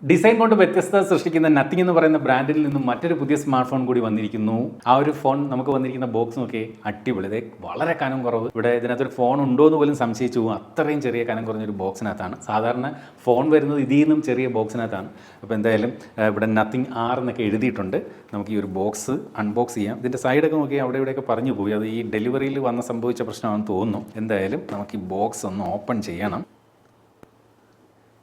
Design കൊണ്ട് വ്യത്യസ്തത സൃഷ്ടിക്കുന്ന നത്തിങ് എന്ന് പറയുന്ന ബ്രാൻഡിൽ നിന്നും മറ്റൊരു പുതിയ സ്മാർട്ട് ഫോൺ കൂടി വന്നിരിക്കുന്നു. ആ ഒരു ഫോൺ നമുക്ക് വന്നിരിക്കുന്ന ബോക്സ് നോക്കി അടിപൊളി, ഇതേ വളരെ കനം കുറവ്. ഇവിടെ ഇതിനകത്തൊരു ഫോൺ ഉണ്ടോ എന്ന് പോലും സംശയിച്ചു പോകും, അത്രയും ചെറിയ കനം കുറഞ്ഞൊരു ബോക്സിനകത്താണ്. സാധാരണ ഫോൺ വരുന്നത് ഇതിൽ നിന്നും ചെറിയ ബോക്സിനകത്താണ്. അപ്പോൾ എന്തായാലും ഇവിടെ നത്തിങ് ആർ എന്നൊക്കെ എഴുതിയിട്ടുണ്ട്. നമുക്ക് ഈ ഒരു ബോക്സ് അൺബോക്സ് ചെയ്യാം. ഇതിൻ്റെ സൈഡൊക്കെ നോക്കി അവിടെ ഇവിടെയൊക്കെ പറഞ്ഞു പോയി, അത് ഈ ഡെലിവറിയിൽ സംഭവിച്ച പ്രശ്നമാണെന്ന് തോന്നുന്നു. എന്തായാലും നമുക്ക് ഈ ബോക്സ് ഒന്ന് ഓപ്പൺ ചെയ്യണം.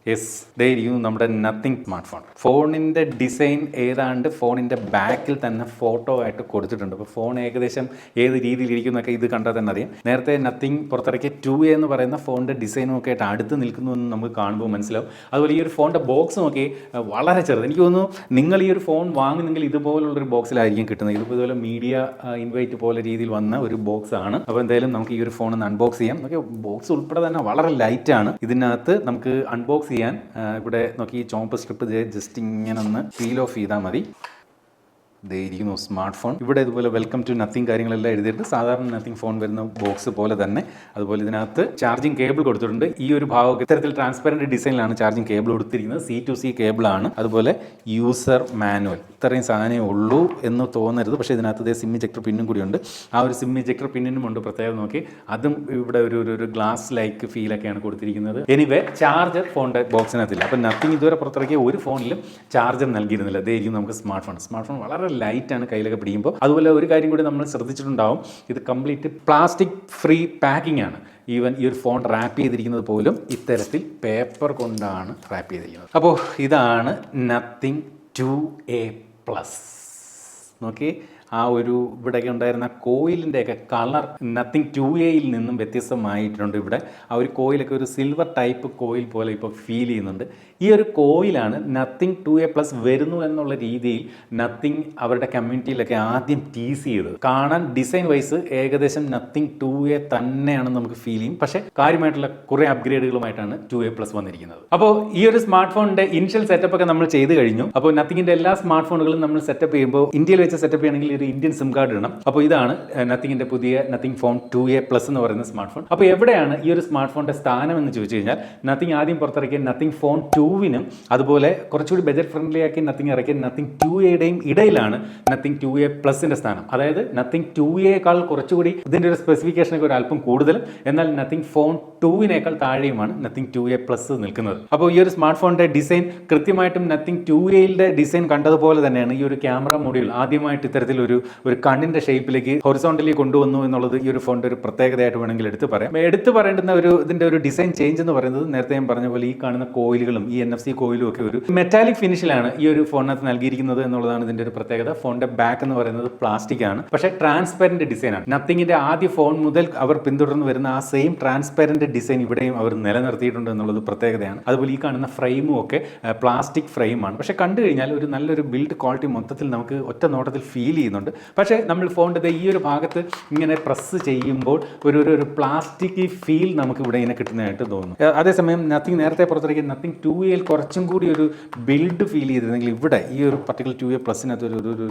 യെസ്, ദേ ഇരിക്കുന്നു നമ്മുടെ നത്തിങ് സ്മാർട്ട് ഫോൺ. ഫോണിൻ്റെ ഡിസൈൻ ഏതാണ്ട് ഫോണിൻ്റെ ബാക്കിൽ തന്നെ ഫോട്ടോ ആയിട്ട് കൊടുത്തിട്ടുണ്ട്. അപ്പോൾ ഫോൺ ഏകദേശം ഏത് രീതിയിൽ ഇരിക്കുന്നൊക്കെ ഇത് കണ്ടാൽ തന്നെ അറിയാം. നേരത്തെ നത്തിങ് പുറത്തിറക്കിയ 2A എന്ന് പറയുന്ന ഫോണിൻ്റെ ഡിസൈനും ഒക്കെ ആയിട്ട് അടുത്ത് നിൽക്കുന്നു എന്ന് നമുക്ക് കാണുമ്പോൾ മനസ്സിലാവും. അതുപോലെ ഈ ഒരു ഫോണിൻ്റെ ബോക്സ് നോക്കി വളരെ ചെറുത്. എനിക്ക് തോന്നുന്നു നിങ്ങൾ ഈ ഒരു ഫോൺ വാങ്ങുന്നെങ്കിൽ ഇതുപോലുള്ളൊരു ബോക്സിലായിരിക്കും കിട്ടുന്നത്. ഇതുപോലെ മീഡിയ ഇൻവൈറ്റ് പോലെ രീതിയിൽ വന്ന ഒരു ബോക്സ് ആണ്. അപ്പോൾ എന്തായാലും നമുക്ക് ഈ ഒരു ഫോൺ ഒന്ന് അൺബോക്സ് ചെയ്യാം. നോക്കി ബോക്സ് ഉൾപ്പെടെ തന്നെ വളരെ ലൈറ്റാണ്. ഇതിനകത്ത് നമുക്ക് അൺബോക്സ് ചെയ്യാൻ ഇവിടെ നോക്കി ചോപ്പ് സ്ട്രിപ്പ് ജസ്റ്റ് ഇങ്ങനെ ഒന്ന് പീൽ ഓഫ് ചെയ്താൽ മതി. ഇരിക്കുന്നു സ്മാർട്ട് ഫോൺ. ഇവിടെ ഇതുപോലെ വെൽക്കം ടു നത്തിങ് കാര്യങ്ങളെല്ലാം എഴുതിയിട്ട് സാധാരണ നത്തിങ് ഫോൺ വരുന്ന ബോക്സ് പോലെ തന്നെ. അതുപോലെ ഇതിനകത്ത് ചാർജിങ് കേബിൾ കൊടുത്തിട്ടുണ്ട്. ഈ ഒരു ഭാഗം ഇത്തരത്തിൽ ട്രാൻസ്പെറൻറ്റ് ഡിസൈനിലാണ് ചാർജിങ് കേബിൾ കൊടുത്തിരിക്കുന്നത്. C2C കേബിളാണ്. അതുപോലെ യൂസർ മാനുവൽ. ഇത്രയും സാധനമേ ഉള്ളൂ എന്ന് തോന്നരുത്. പക്ഷേ ഇതിനകത്ത് സിം ഇജക്ടർ പിന്നും കൂടിയുണ്ട്. ആ ഒരു സിം ഇജക്ടർ പിന്നിനും ഉണ്ട് പ്രത്യേകം നോക്കി. അതും ഇവിടെ ഒരു ഗ്ലാസ് ലൈക്ക് ഫീലൊക്കെയാണ് കൊടുത്തിരിക്കുന്നത്. എനിവേ ചാർജർ ഫോണിൻ്റെ ബോക്സിനകത്തില്ല. അപ്പം നത്തിങ് ഇതുവരെ പുറത്തിറക്കിയ ഒരു ഫോണിലും ചാർജർ നൽകിയിരുന്നില്ല. അതായിരിക്കും നമുക്ക് സ്മാർട്ട് ഫോൺ വളരെ ലൈറ്റാണ് കയ്യിലൊക്കെ പിടിക്കുമ്പോൾ. അതുപോലെ ഒരു കാര്യം കൂടി നമ്മൾ ശ്രദ്ധിച്ചിട്ടുണ്ടാവും, ഇത് കംപ്ലീറ്റ് പ്ലാസ്റ്റിക് ഫ്രീ പാക്കിംഗ് ആണ്. ഈവൻ ഈ ഒരു ഫോൺ റാപ്പ് ചെയ്തിരിക്കുന്നത് പോലും ഇത്തരത്തിൽ പേപ്പർ കൊണ്ടാണ് റാപ്പ് ചെയ്തിരിക്കുന്നത്. അപ്പോൾ ഇതാണ് നത്തിങ് 2A പ്ലസ്. നോക്കി ആ ഒരു ഇവിടെയൊക്കെ ഉണ്ടായിരുന്ന കോയിലിൻ്റെയൊക്കെ കളർ നത്തിങ് 2Aയിൽ നിന്നും വ്യത്യസ്തമായിട്ടുണ്ട്. ഇവിടെ ആ ഒരു കോയിലൊക്കെ ഒരു സിൽവർ ടൈപ്പ് കോയിൽ പോലെ ഇപ്പോൾ ഫീൽ ചെയ്യുന്നുണ്ട്. ഈ ഒരു കോയിലാണ് നത്തിങ് 2A പ്ലസ് വരുന്നു എന്നുള്ള രീതിയിൽ നത്തിങ് അവരുടെ കമ്മ്യൂണിറ്റിയിലൊക്കെ ആദ്യം ടീസ് ചെയ്തത്. കാണാൻ ഡിസൈൻ വൈസ് ഏകദേശം നത്തിങ് 2A തന്നെയാണെന്ന് നമുക്ക് ഫീൽ ചെയ്യും. പക്ഷേ കാര്യമായിട്ടുള്ള കുറേ അപ്ഗ്രേഡുകളുമായിട്ടാണ് 2A പ്ലസ് വന്നിരിക്കുന്നത്. അപ്പോൾ ഈ ഒരു സ്മാർട്ട് ഫോണിൻ്റെ ഇനിഷ്യൽ സെറ്റപ്പ് ഒക്കെ നമ്മൾ ചെയ്ത് കഴിഞ്ഞു. അപ്പോൾ നത്തിങ്ങിൻ്റെ എല്ലാ സ്മാർട്ട് ഫോണുകളും നമ്മൾ സെറ്റപ്പ് ചെയ്യുമ്പോൾ ഇന്ത്യയിൽ വെച്ച് സെറ്റപ്പ് ചെയ്യണമെങ്കിൽ ഒരു ഇന്ത്യൻ സിം കാർഡ് ഇടണം. അപ്പോൾ ഇതാണ് നത്തിങ്ങിൻ്റെ പുതിയ നത്തിങ് ഫോൺ 2A പ്ലസ് എന്ന് പറയുന്ന സ്മാർട്ട് ഫോൺ. അപ്പോൾ എവിടെയാണ് ഈ ഒരു സ്മാർട്ട് ഫോണിൻ്റെ സ്ഥാനം എന്ന് ചോദിച്ചു കഴിഞ്ഞാൽ, നത്തിങ് ആദ്യം പുറത്തിറക്കിയ നത്തിങ് ഫോൺ 2വിനും അതുപോലെ കുറച്ചുകൂടി ബജറ്റ് ഫ്രണ്ട്ലി ആക്കി നത്തിങ് ഇറക്കിയ നത്തിങ് 2Aയുടെയും ഇടയിലാണ് നത്തിങ് 2A പ്ലസിൻ്റെ സ്ഥാനം. അതായത് നത്തിങ് 2Aയേക്കാൾ കുറച്ചുകൂടി ഇതിൻ്റെ ഒരു സ്പെസിഫിക്കേഷനൊക്കെ ഒരു അല്പം കൂടുതലും, എന്നാൽ നത്തിങ് ഫോൺ 2വിനേക്കാൾ താഴെയുമാണ് നത്തിങ് 2A പ്ലസ് നിൽക്കുന്നത്. അപ്പോൾ ഈ ഒരു സ്മാർട്ട് ഫോണിൻ്റെ ഡിസൈൻ കൃത്യമായിട്ടും നത്തിങ് 2Aയുടെ ഡിസൈൻ കണ്ടതുപോലെ തന്നെയാണ്. ഈ ഒരു ക്യാമറ മൊഡ്യൂൾ ആദ്യമായിട്ട് ഇത്തരത്തിൽ ഒരു കണ്ണിൻ്റെ ഷേപ്പിലേക്ക് ഹൊറിസോണ്ടലി കൊണ്ടുവന്നു എന്നുള്ളത് ഈ ഒരു ഫോണിൻ്റെ ഒരു പ്രത്യേകതയായിട്ട് വേണമെങ്കിൽ എടുത്തു പറയാം. എടുത്തു പറയേണ്ടുന്ന ഇതിൻ്റെ ഒരു ഡിസൈൻ ചേഞ്ച് എന്ന് പറയുന്നത് നേരത്തെ ഞാൻ പറഞ്ഞ പോലെ ഈ കാണുന്ന കോയിലുകളും ഈ NFC കോയിലും ഒക്കെ ഒരു മെറ്റാലിക് ഫിനിഷിലാണ് ഈ ഒരു ഫോണിനകത്ത് നൽകിയിരിക്കുന്നത് എന്നുള്ളതാണ് ഇതിൻ്റെ ഒരു പ്രത്യേകത. ഫോണിൻ്റെ ബാക്ക് എന്ന് പറയുന്നത് പ്ലാസ്റ്റിക് ആണ്, പക്ഷേ ട്രാൻസ്പെറൻറ്റ് ഡിസൈനാണ്. നത്തിങ്ങിൻ്റെ ആദ്യ ഫോൺ മുതൽ അവർ പിന്തുടർന്ന് വരുന്ന ആ സെയിം ട്രാൻസ്പെറൻറ്റ് ഡിസൈൻ ഇവിടെയും അവർ നിലനിർത്തിയിട്ടുണ്ട് എന്നുള്ളത് പ്രത്യേകതയാണ്. അതുപോലെ ഈ കാണുന്ന ഫ്രെയിമും ഒക്കെ പ്ലാസ്റ്റിക് ഫ്രെയിമാണ്. പക്ഷേ കണ്ടു കഴിഞ്ഞാൽ ഒരു നല്ലൊരു ബിൽഡ് ക്വാളിറ്റി മൊത്തത്തിൽ നമുക്ക് ഒറ്റ നോട്ടത്തിൽ ഫീൽ ചെയ്യുന്നുണ്ട്. പക്ഷേ നമ്മൾ ഫോണിൻ്റെ ഈ ഒരു ഭാഗത്ത് ഇങ്ങനെ പ്രസ് ചെയ്യുമ്പോൾ ഒരു പ്ലാസ്റ്റിക് ഫീൽ നമുക്ക് ഇവിടെ ഇങ്ങനെ കിട്ടുന്നതായിട്ട് തോന്നുന്നു. അതേസമയം നത്തിങ് നേരത്തെ പുറത്തിറക്കിയ നത്തിങ് 2Aയിൽ കുറച്ചും കൂടി ഒരു ബിൽഡ് ഫീൽ ചെയ്തിരുന്നെങ്കിൽ ഇവിടെ ഈ ഒരു പർട്ടിക്കുലർ 2A പ്ലസിനകത്ത്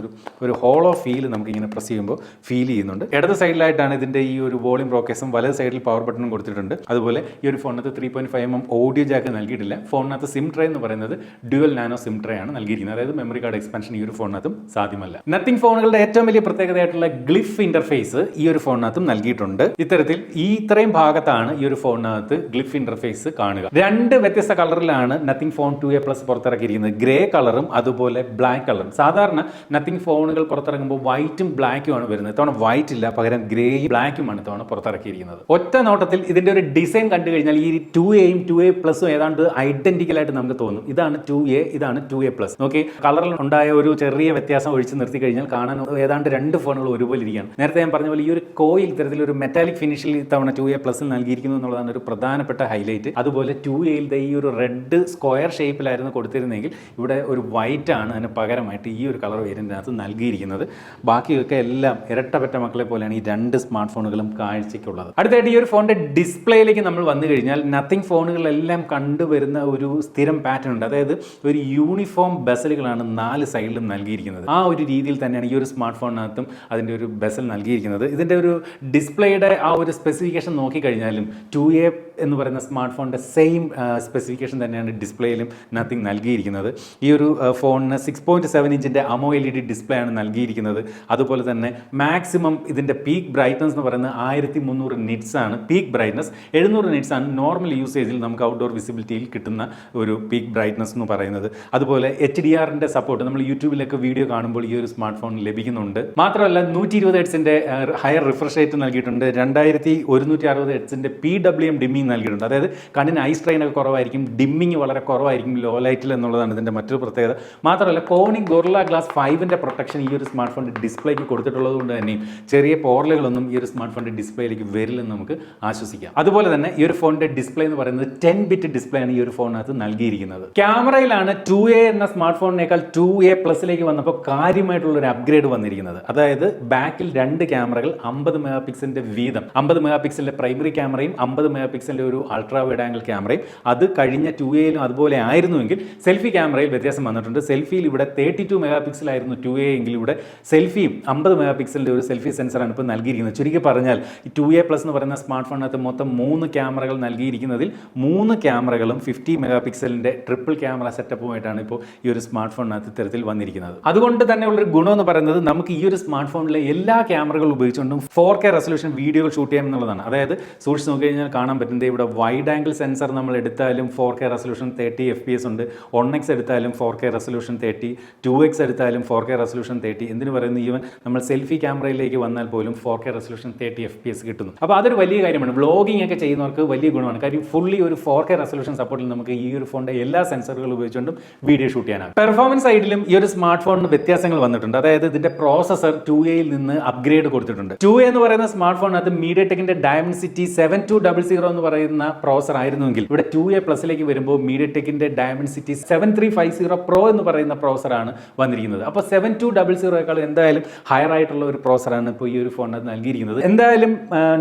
ഒരു ഹോളോ ഫീൽ നമുക്ക് ഇങ്ങനെ പ്രസ് ചെയ്യുമ്പോൾ ഫീൽ ചെയ്യുന്നുണ്ട്. ഇടത് സൈഡിലായിട്ടാണ് ഇതിൻ്റെ ഈ ഒരു വോളിയം ബ്രോക്കേഴ്സും വലത് സൈഡിൽ പവർ ബട്ടണും കൊടുത്തിട്ടുണ്ട്. അതുപോലെ ഈ ഒരു ഫോണിനകത്ത് 3.5mm ഓഡിയോ ജാക്ക് നൽകിയിട്ടില്ല. ഫോണിനകത്ത് സിം ട്രേ എന്ന് പറയുന്നത് ഡ്യുവൽ നാനോ സിം ട്രേ ആണ് നൽകിയിരിക്കുന്നത്. അതായത് മെമ്മറി കാർഡ് എക്സ്പാൻഷൻ ഈ ഒരു ഫോണിനകത്തും സാധ്യമല്ല. നത്തിങ് ഫോണുകളുടെ ഏറ്റവും വലിയ പ്രത്യേകതയായിട്ടുള്ള ഗ്ലിഫ് ഇന്റർഫേസ് ഈ ഒരു ഫോണിനകത്തും നൽകിയിട്ടുണ്ട്. ഇത്തരത്തിൽ ഇത്രയും ഭാഗത്താണ് ഈ ഒരു ഫോണിനകത്ത് ഗ്ലിഫ് ഇന്റർഫേസ് കാണുക. രണ്ട് വ്യത്യസ്ത കളറിലാണ് നത്തിങ് ഫോൺ 2A പ്ലസ് പുറത്തിറക്കിയിരിക്കുന്നത്. ഗ്രേ കളറും അതുപോലെ ബ്ലാക്ക് കളറും. സാധാരണ നത്തിങ് ഫോണുകൾ പുറത്തിറങ്ങുമ്പോൾ വൈറ്റും ബ്ലാക്കും ആണ് വരുന്നത്. ഇത്തവണ വൈറ്റ് ഇല്ല, പകരം ഗ്രേയും ബ്ലാക്കുമാണ് ഇത്തവണ പുറത്തിറക്കിയിരിക്കുന്നത്. ഒറ്റ നോട്ടത്തിൽ ഇതിന്റെ ഒരു ഡിസൈൻ കണ്ടു കഴിഞ്ഞാൽ ഈ 2Aയും 2A പ്ലസും ഏതാണ്ട് ഐഡന്റിക്കൽ ആയിട്ട് നമുക്ക് തോന്നും. ഇതാണ് 2A, ഇതാണ് 2A പ്ലസ്. നോക്കി കളറിൽ ഉണ്ടായ ഒരു ചെറിയ വ്യത്യാസം ഒഴിച്ച് നിർത്തി കഴിഞ്ഞാൽ കാണാൻ ഏതാണ്ട് രണ്ട് ഫോണുകൾ ഒരുപോലെ ഇരിക്കുകയാണ്. നേരത്തെ ഞാൻ പറഞ്ഞ പോലെ ഈ ഒരു കോയിൽ ഇത്തരത്തിലൊരു മെറ്റാലിക് ഫിനിഷിൽ ഇത്തവണ 2A പ്ലസിൽ നൽകിയിരിക്കുന്നു എന്നുള്ളതാണ് ഒരു പ്രധാനപ്പെട്ട ഹൈലൈറ്റ്. അതുപോലെ 2Aയിൽ ഈ ഒരു റെഡ് സ്ക്വയർ ഷേപ്പിലായിരുന്നു കൊടുത്തിരുന്നെങ്കിൽ ഇവിടെ ഒരു വൈറ്റ് ആണ് അതിന് പകരമായിട്ട് ഈ ഒരു കളർ വേരിയന്റിനകത്ത് നൽകിയിരിക്കുന്നത്. ബാക്കിയൊക്കെ എല്ലാം ഇരട്ടപ്പെട്ട മക്കളെ പോലെയാണ് ഈ രണ്ട് സ്മാർട്ട് ഫോണുകളും കാഴ്ചയ്ക്കുള്ളത്. അടുത്തായിട്ട് ഈ ഒരു ഫോണിന്റെ ഡിസ്പ്ലേയിലേക്ക് നമ്മൾ വന്നു കഴിഞ്ഞാൽ നത്തിങ് ഫോണുകളെല്ലാം കണ്ടുവരുന്ന ഒരു സ്ഥിരം പാറ്റേൺ ഉണ്ട്. അതായത് ഒരു യൂണിഫോം ബസലുകളാണ് 4 സൈഡിലും നൽകിയിരിക്കുന്നത്. ആ ഒരു രീതിയിൽ തന്നെയാണ് ഈ ഒരു സ്മാർട്ട് ഫോണിനകത്തും അതിൻ്റെ ഒരു ബെസൽ നൽകിയിരിക്കുന്നത്. ഇതിൻ്റെ ഒരു ഡിസ്പ്ലേയുടെ ആ ഒരു സ്പെസിഫിക്കേഷൻ നോക്കിക്കഴിഞ്ഞാലും 2A എന്ന് പറയുന്ന സ്മാർട്ട് ഫോണിൻ്റെ സെയിം സ്പെസിഫിക്കേഷൻ തന്നെയാണ് ഡിസ്പ്ലേയിലും നത്തിങ് നൽകിയിരിക്കുന്നത്. ഈ ഒരു ഫോണിന് 6.7 ഇഞ്ചിൻ്റെ AMOLED ഡിസ്പ്ലേ ആണ് നൽകിയിരിക്കുന്നത്. അതുപോലെ തന്നെ മാക്സിമം ഇതിൻ്റെ പീക്ക് ബ്രൈറ്റ്നസ് എന്ന് പറയുന്നത് 1300 നിറ്റ്സ് ആണ് പീക്ക് ബ്രൈറ്റ്നസ്. 700 നിറ്റ്സ് ആണ് നോർമൽ യൂസേജിൽ നമുക്ക് ഔട്ട്ഡോർ വിസിബിലിറ്റിയിൽ കിട്ടുന്ന ഒരു പീക്ക് ബ്രൈറ്റ്നസ് എന്ന് പറയുന്നത്. അതുപോലെ HDRൻ്റെ സപ്പോർട്ട് നമ്മൾ യൂട്യൂബിലൊക്കെ വീഡിയോ കാണുമ്പോൾ ഈ ഒരു സ്മാർട്ട് ഫോൺ ലഭിക്കുന്നുണ്ട്. മാത്രമല്ല 120 ഹെർട്സിൻ്റെ ഹയർ റിഫ്രഷ് റേറ്റ് നൽകിയിട്ടുണ്ട്. 2160 ഹെർട്സിൻ്റെ PWM ഡിമ്മിങ് നൽകിയിട്ടുണ്ട്. അതായത് കണ്ണിന് ഐ സ്ട്രെയിൻ ഒക്കെ കുറവായിരിക്കും, ഡിമ്മിങ് വളരെ കുറവായിരിക്കും ലോ ലൈറ്റിൽ എന്നുള്ളതാണ് ഇതിൻ്റെ മറ്റൊരു പ്രത്യേകത. മാത്രമല്ല കോണിക് ഗൊറില്ല ഗ്ലാസ് 5ൻ്റെ പ്രൊട്ടക്ഷൻ ഈ ഒരു സ്മാർട്ട് ഫോണിൻ്റെ ഡിസ്പ്ലേക്ക് കൊടുത്തിട്ടുള്ളത് കൊണ്ട് തന്നെയും ചെറിയ പോറലുകളൊന്നും ഈ ഒരു സ്മാർട്ട് ഫോണിൻ്റെ ഡിസ്പ്ലേയിലേക്ക് വരില്ലെന്ന് നമുക്ക് ആശ്വസിക്കാം. അതുപോലെ തന്നെ ഈ ഒരു ഫോണിൻ്റെ ഡിസ്പ്ലേ എന്ന് പറയുന്നത് 10 ബിറ്റ് ഡിസ്പ്ലേ ആണ് ഈ ഒരു ഫോണിനകത്ത് നൽകിയിരിക്കുന്നത്. ക്യാമറയിലാണ് 2A എന്ന സ്മാർട്ട് ഫോണിനേക്കാൾ 2A പ്ലസിലേക്ക് വന്നപ്പോൾ കാര്യമായിട്ടുള്ള ഒരു അപ്ഗ്രേഡ് വന്നിരിക്കുന്നത്. അതായത് ബാക്കിൽ 2 ക്യാമറകൾ 50 മെഗാ പിക്സലിൻ്റെ വീതം, 50 മെഗാ പിക്സലിൻ്റെ പ്രൈമറി ക്യാമറയും 50 മെഗാ പിക്സലിൻ്റെ ഒരു അൾട്രാ വൈഡ് ആംഗിൾ ക്യാമറയും. അത് കഴിഞ്ഞ 2Aയിലും അതുപോലെ ആയിരുന്നുവെങ്കിൽ സെൽഫി ക്യാമറയിൽ വ്യത്യാസം വന്നിട്ടുണ്ട്. സെൽഫിയിൽ ഇവിടെ 32 മെഗാ പിക്സൽ ആയിരുന്നു 2A എങ്കിൽ ഇവിടെ സെൽഫിയും 50 മെഗാ പിക്സലിൻ്റെ ഒരു സെൽഫി സെൻസറാണ് ഇപ്പോൾ നൽകിയിരിക്കുന്നത്. ചുരുക്കി പറഞ്ഞാൽ ഈ 2A പ്ലസ് എന്ന് പറയുന്ന സ്മാർട്ട് ഫോണിനകത്ത് മൊത്തം 3 ക്യാമറകൾ നൽകിയിരിക്കുന്നതിൽ 3 ക്യാമറകളും 50 മെഗാ പിക്സലിൻ്റെ ട്രിപ്പിൾ ക്യാമറ സെറ്റപ്പുമായിട്ടാണ് ഇപ്പോൾ ഈ ഒരു സ്മാർട്ട് ഫോണിനകത്ത് ഇത്തരത്തിൽ വന്നിരിക്കുന്നത്. അതുകൊണ്ട് തന്നെയുള്ളൊരു ഗുണം എന്ന് പറയുന്നത് നമുക്ക് ഈ ഒരു സ്മാർട്ട് ഫോണിലെ എല്ലാ ക്യാമറകളും ഉപയോഗിച്ചുകൊണ്ടും 4K റെസൊല്യൂഷൻ വീഡിയോകൾ ഷൂട്ട് ചെയ്യാം എന്നുള്ളതാണ്. അതായത് സൂക്ഷിച്ച് നോക്കി കഴിഞ്ഞാൽ കാണാൻ പറ്റുന്നത് ഇവിടെ വൈഡ് ആംഗിൾ സെൻസർ നമ്മൾ എടുത്താലും 4K റെസൊല്യൂഷൻ 30 FPS ഉണ്ട്. 1x എടുത്താലും 4K റെസൊല്യൂഷൻ 30, 2x എടുത്താലും 4K റെസൊല്യൂഷൻ 30. എന്തിനു പറയുന്നത് ഈവൻ നമ്മൾ സെൽഫി ക്യാമറയിലേക്ക് വന്നാൽ പോലും 4K റെസൊല്യൂഷൻ 30 FPS കിട്ടുന്നു. അപ്പോൾ അതൊരു വലിയ കാര്യമാണ്. വ്ളോഗിംഗ് ഒക്കെ ചെയ്യുന്നവർക്ക് വലിയ ഗുണമാണ്. കാര്യം ഫുള്ളി ഒരു 4K റെസൊല്യൂഷൻ സപ്പോർട്ടിൽ നമുക്ക് ഈ ഒരു ഫോണിൻ്റെ എല്ലാ സെൻസറുകൾ ഉപയോഗിച്ചുകൊണ്ടും വീഡിയോ ഷൂട്ട് ചെയ്യാനാണ്. പെർഫോമൻസ് സൈഡിലും ഈ ഒരു സ്മാർട്ട് ഫോണിന് വ്യത്യാസങ്ങൾ വന്നിട്ടുണ്ട്. അതായത് ഇതിന്റെ പ്രോസസർ 2Aയിൽ നിന്ന് അപ്ഗ്രേഡ് കൊടുത്തിട്ടുണ്ട്. 2A എന്ന് പറയുന്ന സ്മാർട്ട് ഫോണിനകത്ത് മീഡിയടെക്കിന്റെ ഡയമൻസിറ്റി 7200 എന്ന് പറയുന്ന പ്രോസസർ ആയിരുന്നുവെങ്കിൽ ഇവിടെ 2A പ്ലസിലേക്ക് വരുമ്പോൾ മീഡിയടെക്കിന്റെ ഡയമൻസിറ്റി 7350 Pro എന്ന് പറയുന്ന പ്രോസറാണ് വന്നിരിക്കുന്നത്. അപ്പോൾ 7200 എന്തായാലും ഹയർ ആയിട്ടുള്ള ഒരു പ്രോസറാണ് ഇപ്പോൾ ഈ ഒരു ഫോണിനകത്ത് നൽകിയിരിക്കുന്നത്. എന്തായാലും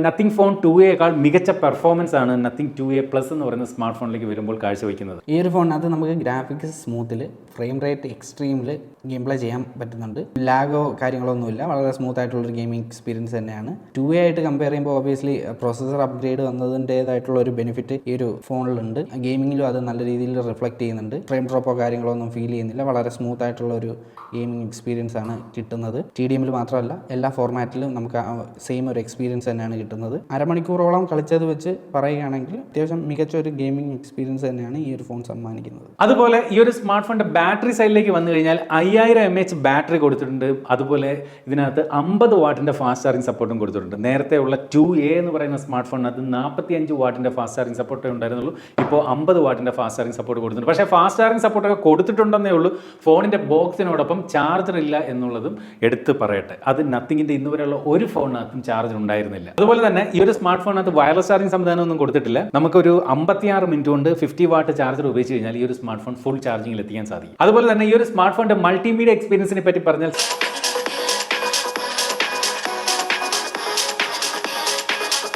നത്തിങ് ഫോൺ 2Aയേക്കാൾ മികച്ച പെർഫോമൻസ് ആണ് നത്തിങ് 2A പ്ലസ് എന്ന് പറയുന്ന സ്മാർട്ട് ഫോണിലേക്ക് വരുമ്പോൾ കാഴ്ചവെക്കുന്നത്. ഈ ഒരു ഫോണിനകത്ത് നമുക്ക് ഗ്രാഫിക്സ് സ്മൂത്തിൽ, ഫ്രെയിം റേറ്റ് എക്സ്ട്രീമിൽ ഗെയിം പ്ലേ ചെയ്യാൻ പറ്റുന്നുണ്ട്. ലാഗോ കാര്യങ്ങളോ ഒന്നുമില്ല. വളരെ സ്മൂത്ത് ആയിട്ടുള്ളൊരു ഗെയിമിംഗ് എക്സ്പീരിയൻസ് തന്നെയാണ്. 2A ആയിട്ട് കമ്പയർ ചെയ്യുമ്പോൾ ഓബിയസ്ലി പ്രോസസർ അപ്ഗ്രേഡ് വന്നതിൻ്റേതായിട്ടുള്ള ഒരു ബെനിഫിറ്റ് ഈ ഒരു ഫോണിലുണ്ട്. ഗെയിമിങ്ങിലും അത് നല്ല രീതിയിൽ റിഫ്ലക്ട് ചെയ്യുന്നുണ്ട്. ഫ്രെയിം ഡ്രോപ്പോ കാര്യങ്ങളോ ഒന്നും ഫീൽ ചെയ്യുന്നില്ല. വളരെ സ്മൂത്ത് ആയിട്ടുള്ള ഒരു ഗെയിമിംഗ് എക്സ്പീരിയൻസ് ആണ് കിട്ടുന്നത്. TDMൽ മാത്രമല്ല എല്ലാ ഫോർമാറ്റിലും നമുക്ക് സെയിം ഒരു എക്സ്പീരിയൻസ് തന്നെയാണ് കിട്ടുന്നത്. അരമണിക്കൂറോളം കളിച്ചത് വെച്ച് പറയുകയാണെങ്കിൽ അത്യാവശ്യം മികച്ച ഒരു ഗെയിമിംഗ് എക്സ്പീരിയൻസ് തന്നെയാണ് ഈ ഒരു ഫോൺ സമ്മാനിക്കുന്നത്. അതുപോലെ ഈ ഒരു സ്മാർട്ട് ഫോണിന്റെ ബാറ്ററി സൈഡിലേക്ക് വന്നു കഴിഞ്ഞാൽ 5000 mAh ബാറ്ററി കൊടുത്തിട്ടുണ്ട്. അതുപോലെ ഇതിനകത്ത് 50 വാട്ടിന്റെ ഫാസ്റ്റ് ചാർജിങ് സപ്പോർട്ടും കൊടുത്തിട്ടുണ്ട്. നേരത്തെ ഉള്ള 2A എന്ന് പറയുന്ന സ്മാർട്ട് ഫോണിനകത്ത് 45 വാട്ടിന്റെ ഫാസ്റ്റ് ചാർജിങ് സപ്പോർട്ടേ ഉണ്ടായിരുന്നുള്ളൂ. ഇപ്പോൾ 50 വാട്ടിന്റെ ഫാസ്റ്റ് ചാർജിങ് സപ്പോർട്ട് കൊടുത്തിട്ടുണ്ട്. പക്ഷേ ഫാസ്റ്റ് ചാർജിങ് സപ്പോർട്ടൊക്കെ കൊടുത്തിട്ടുണ്ടെന്നേ ഉള്ളൂ. ഫോണിന്റെ ബോക്സിനോടൊപ്പം ചാർജർ ഇല്ല എന്നുള്ളതും എടുത്ത് പറയട്ടെ. അത് നത്തിങ്ങിന്റെ ഇന്ന് വരെയുള്ള ഒരു ഫോണിനകത്തും ചാർജർ ഉണ്ടായിരുന്നില്ല. അതുപോലെ തന്നെ ഈ ഒരു സ്മാർട്ട് ഫോണിനകത്ത് വയർലെസ് ചാർജിങ് സംവിധാനം ഒന്നും കൊടുത്തിട്ടില്ല. നമുക്കൊരു 56 മിനിറ്റ് കൊണ്ട് 50 വാട്ട് ചാർജർ ഉപയോഗിച്ച് കഴിഞ്ഞാൽ ഈ ഒരു സ്മാർട്ട് ഫോൺ ഫുൾ ചാർജിങ്ങിൽ എത്തിക്കാൻ സാധിക്കും. അതുപോലെ തന്നെ ഈ ഒരു സ്മാർട്ട് ഫോണിന്റെ മൾട്ടിമീഡിയ എക്സ്പീരിയൻസിനെ പറ്റി പറഞ്ഞാൽ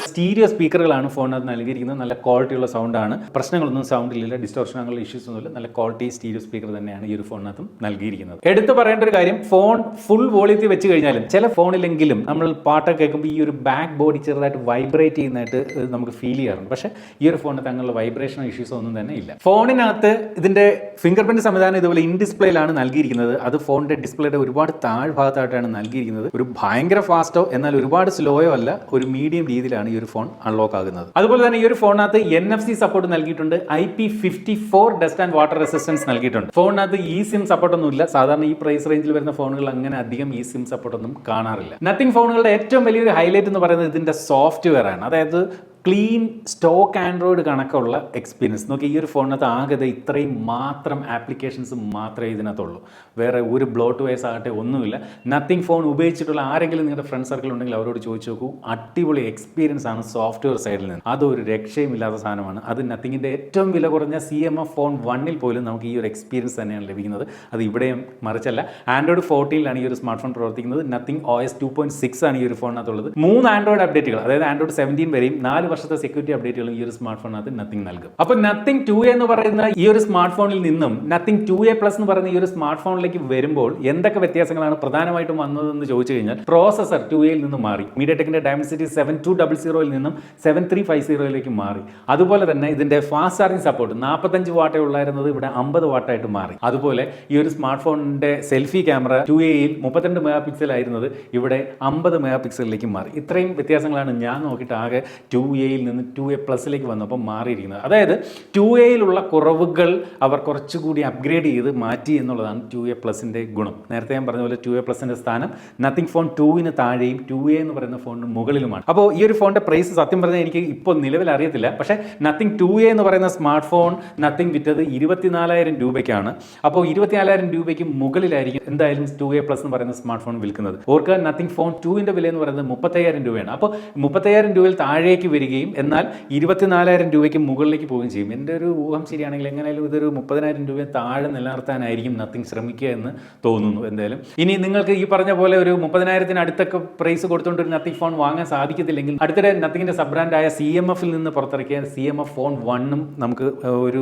സ്റ്റീരിയോ സ്പീക്കറുകളാണ് ഫോണിനകത്ത് നൽകിയിരിക്കുന്നത്. നല്ല ക്വാളിറ്റിയുള്ള സൗണ്ടാണ്. പ്രശ്നങ്ങളൊന്നും സൗണ്ടിലില്ല, ഡിസ്റ്റോർഷൻ അങ്ങനെയുള്ള ഇഷ്യൂസ് ഒന്നുമില്ല. നല്ല ക്വാളിറ്റി സ്റ്റീരിയോ സ്പീക്കർ തന്നെയാണ് ഈ ഒരു ഫോണിനകത്തും നൽകിയിരിക്കുന്നത്. എടുത്തു പറയേണ്ട ഒരു കാര്യം, ഫോൺ ഫുൾ വോളിയത്തിൽ വെച്ച് കഴിഞ്ഞാലും ചില ഫോണിലെങ്കിലും നമ്മൾ പാട്ടൊക്കെ കേൾക്കുമ്പോൾ ഈ ഒരു ബാക്ക് ബോഡി ചെറുതായിട്ട് വൈബ്രേറ്റ് ചെയ്യുന്നതായിട്ട് നമുക്ക് ഫീൽ ചെയ്യാറുണ്ട്. പക്ഷേ ഈ ഒരു ഫോണിനകത്ത് അങ്ങനെയുള്ള വൈബ്രേഷൻ ഇഷ്യൂസ് ഒന്നും തന്നെ ഇല്ല. ഫോണിനകത്ത് ഇതിന്റെ ഫിംഗർ പ്രിന്റ് സംവിധാനം ഇതുപോലെ ഇൻ ഡിസ്പ്ലേയിലാണ് നൽകിയിരിക്കുന്നത്. അത് ഫോണിന്റെ ഡിസ്പ്ലേയുടെ ഒരുപാട് താഴ്ഭാഗത്തായിട്ടാണ് നൽകിയിരിക്കുന്നത്. ഒരു ഭയങ്കര ഫാസ്റ്റോ എന്നാൽ ഒരുപാട് സ്ലോയോ അല്ല, ഒരു മീഡിയം രീതിയിലാണ് ഈ ഒരു ഫോൺ അൺലോക്ക് ആകുന്നത്. അതുപോലെ തന്നെ ഈ ഒരു ഫോണിനകത്ത് NFC സപ്പോർട്ട് നൽകിയിട്ടുണ്ട്. IP54 dust and water resistance നൽകിയിട്ടുണ്ട്. ഫോണിനകത്ത് eSIM സപ്പോർട്ട് ഒന്നും ഇല്ല. സാധാരണ ഈ പ്രൈസ് റേഞ്ചിൽ വരുന്ന ഫോണുകൾ അങ്ങനെ അധികം eSIM സപ്പോർട്ട് ഒന്നും കാണാറില്ല. നത്തിങ് ഫോണുകളുടെ ഏറ്റവും വലിയൊരു ഹൈലൈറ്റ് എന്ന് പറയുന്നത് ഇതിന്റെ സോഫ്റ്റ്വെയർ ആണ്. അതായത് ക്ലീൻ സ്റ്റോക്ക് ആൻഡ്രോയിഡ് കണക്കുള്ള എക്സ്പീരിയൻസ് നോക്കി. ഈ ഒരു ഫോണിനകത്ത് ആകെ ഇത്രയും മാത്രം ആപ്ലിക്കേഷൻസ് മാത്രമേ ഇതിനകത്തുള്ളൂ. വേറെ ഒരു ബ്ലോട്ട് വൈസ് ആകട്ടെ ഒന്നുമില്ല. നത്തിങ് ഫോൺ ഉപയോഗിച്ചിട്ടുള്ള ആരെങ്കിലും നിങ്ങളുടെ ഫ്രണ്ട് സർക്കിൾ ഉണ്ടെങ്കിൽ അവരോട് ചോദിച്ചു നോക്കൂ. അടിപൊളി എക്സ്പീരിയൻസ് ആണ് സോഫ്റ്റ്വെയർ സൈഡിൽ നിന്ന്. അതൊരു രക്ഷയും ഇല്ലാത്ത സാധനമാണ്. അത് നത്തിങ്ങിൻ്റെ ഏറ്റവും വില കുറഞ്ഞ CMF ഫോൺ 1 പോലും നമുക്ക് ഈ ഒരു എക്സ്പീരിയൻസ് തന്നെയാണ് ലഭിക്കുന്നത്. അത് ഇവിടെയും മറിച്ചല്ല. ആൻഡ്രോയിഡ് 14 ഈ ഒരു സ്മാർട്ട് ഫോൺ പ്രവർത്തിക്കുന്നത്. നത്തിങ് OS 2.6 ആണ് ഈ ഒരു ഫോണിനകത്തുള്ളത്. 3 ആൻഡ്രോയിഡ് അപ്ഡേറ്റുകൾ, അതായത് ആൻഡ്രോയിഡ് 17 വരെയും 4 വർഷത്തെ സെക്യൂരിറ്റി അപ്ഡേറ്റുകളും ഈ ഒരു സ്മാർട്ട് ഫോണിനകത്ത് നത്തിങ് നൽകും. അപ്പോൾ നത്തിങ് 2A എന്ന് പറയുന്ന ഈ ഒരു സ്മാർട്ട് ഫോണിൽ നിന്നും നത്തിങ് 2A പ്ലസ് എന്ന് പറയുന്ന ഈ ഒരു സ്മാർട്ട് ഫോണിലേക്ക് വരുമ്പോൾ എന്തൊക്കെ വ്യത്യാസങ്ങളാണ് പ്രധാനമായിട്ടും വന്നതെന്ന് ചോദിച്ചു കഴിഞ്ഞാൽ പ്രോസസർ 2Aയിൽ നിന്ന് മാറി, മീഡിയടെക്കിന്റെ ഡയമൻസിറ്റി 7200 നിന്നും 7350 മാറി. അതുപോലെ തന്നെ ഇതിന്റെ ഫാസ്റ്റ് ചാർജിംഗ് സപ്പോർട്ട് 45 വാട്ടേ ഉള്ളായിരുന്നത് ഇവിടെ 50 വാട്ടായിട്ട് മാറി. അതുപോലെ ഈ ഒരു സ്മാർട്ട് ഫോണിന്റെ സെൽഫി ക്യാമറ 2Aയിൽ 32 മെഗാ പിക്സൽ ആയിരുന്നത് ഇവിടെ 50 മെഗാ പിക്സലിലേക്ക് മാറി. ഇത്രയും വ്യത്യാസങ്ങളാണ് ഞാൻ നോക്കിയിട്ട് ആകെ 2Aയിൽ നിന്ന് 2A പ്ലസിലേക്ക് വന്നപ്പോൾ മാറിയിരിക്കുന്നത്. അതായത് 2Aയിലുള്ള കുറവുകൾ അവർ കുറച്ചുകൂടി അപ്ഗ്രേഡ് ചെയ്ത് മാറ്റി എന്നുള്ളതാണ് 2A പ്ലസിന്റെ ഗുണം. നേരത്തെ ഞാൻ പറഞ്ഞ പോലെ 2A പ്ലസിന്റെ സ്ഥാനം നത്തിങ് ഫോൺ 2 താഴെയും 2A എന്ന് പറയുന്ന ഫോണിന് മുകളിലുമാണ്. അപ്പോൾ ഈ ഒരു ഫോണിന്റെ പ്രൈസ് സത്യം പറഞ്ഞാൽ എനിക്ക് ഇപ്പോൾ നിലവിൽ അറിയത്തില്ല. പക്ഷേ നത്തിങ് 2A എന്ന് പറയുന്ന സ്മാർട്ട് ഫോൺ നത്തിങ് വിറ്റത് 24,000 രൂപയ്ക്കാണ്. അപ്പോൾ 24,000 രൂപയ്ക്ക് മുകളിലായിരിക്കും എന്തായാലും 2A പ്ലസ് എന്ന് പറയുന്ന സ്മാർട്ട് ഫോൺ വിൽക്കുന്നത്. ഓർക്കുക, നത്തിങ് ഫോൺ 2ന്റെ വില എന്ന് പറയുന്നത് 35,000 രൂപയാണ്. അപ്പോൾ 35,000 രൂപയിൽ താഴേക്ക് വരികയും എന്നാൽ 24,000 രൂപയ്ക്ക് മുകളിലേക്ക് പോവുകയും ചെയ്യും. എൻ്റെ ഒരു ഊഹം ശരിയാണെങ്കിൽ എങ്ങനെയായാലും ഇതൊരു 30,000 രൂപ താഴെ നിലനിർത്താനായിരിക്കും നത്തിങ് ശ്രമിക്കുക എന്ന് തോന്നുന്നു. എന്തായാലും ഇനി നിങ്ങൾക്ക് ഈ പറഞ്ഞ പോലെ ഒരു 30,000 അടുത്തൊക്കെ പ്രൈസ് കൊടുത്തുകൊണ്ട് ഒരു നത്തിങ് ഫോൺ വാങ്ങാൻ സാധിക്കത്തില്ലെങ്കിൽ അടുത്തിടെ നത്തിങ്ങിന്റെ സബ് ബ്രാൻഡായ CMF-ൽ നിന്ന് പുറത്തിറക്കിയ CMF ഫോൺ 1 നമുക്ക് ഒരു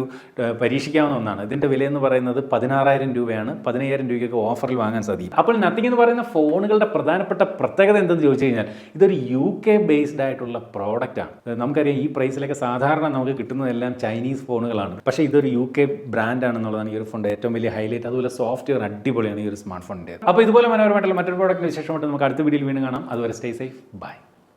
പരീക്ഷിക്കാവുന്ന ഒന്നാണ്. ഇതിന്റെ വില എന്ന് പറയുന്നത് 16,000 രൂപയാണ്. 15,000 രൂപയ്ക്ക് ഓഫറിൽ വാങ്ങാൻ സാധിക്കും. അപ്പോൾ നത്തിങ് എന്ന് പറയുന്ന ഫോണുകളുടെ പ്രധാനപ്പെട്ട പ്രത്യേകത എന്തെന്ന് ചോദിച്ചു കഴിഞ്ഞാൽ ഇതൊരു UK ബേസ്ഡ് ആയിട്ടുള്ള പ്രോഡക്റ്റാണ്. നമുക്കറിയാം ഈ പ്രൈസിലൊക്കെ സാധാരണ നമുക്ക് കിട്ടുന്നതെല്ലാം ചൈനീസ് ഫോണുകളാണ്. പക്ഷേ ഇതൊരു UK ബ്രാൻഡാണെന്നുള്ളതാണ് ഈ ഒരു ഫോണിന്റെ ഏറ്റവും വലിയ ഹൈലൈറ്റ്. അതുപോലെ സോഫ്റ്റ്വെയർ അടിപൊളിയാണ് ഈ ഒരു സ്മാർട്ട് ഫോണിന്റെ. അപ്പോൾ ഇതുപോലെ മനോഹരമായിട്ടുള്ള മറ്റൊരു പ്രോഡക്റ്റിന് വിശേഷമായിട്ട് നമുക്ക് അടുത്ത വീഡിയോയിൽ വീണ്ടും കാണാം. അതുവരെ സ്റ്റേ സേഫ്, ബൈ.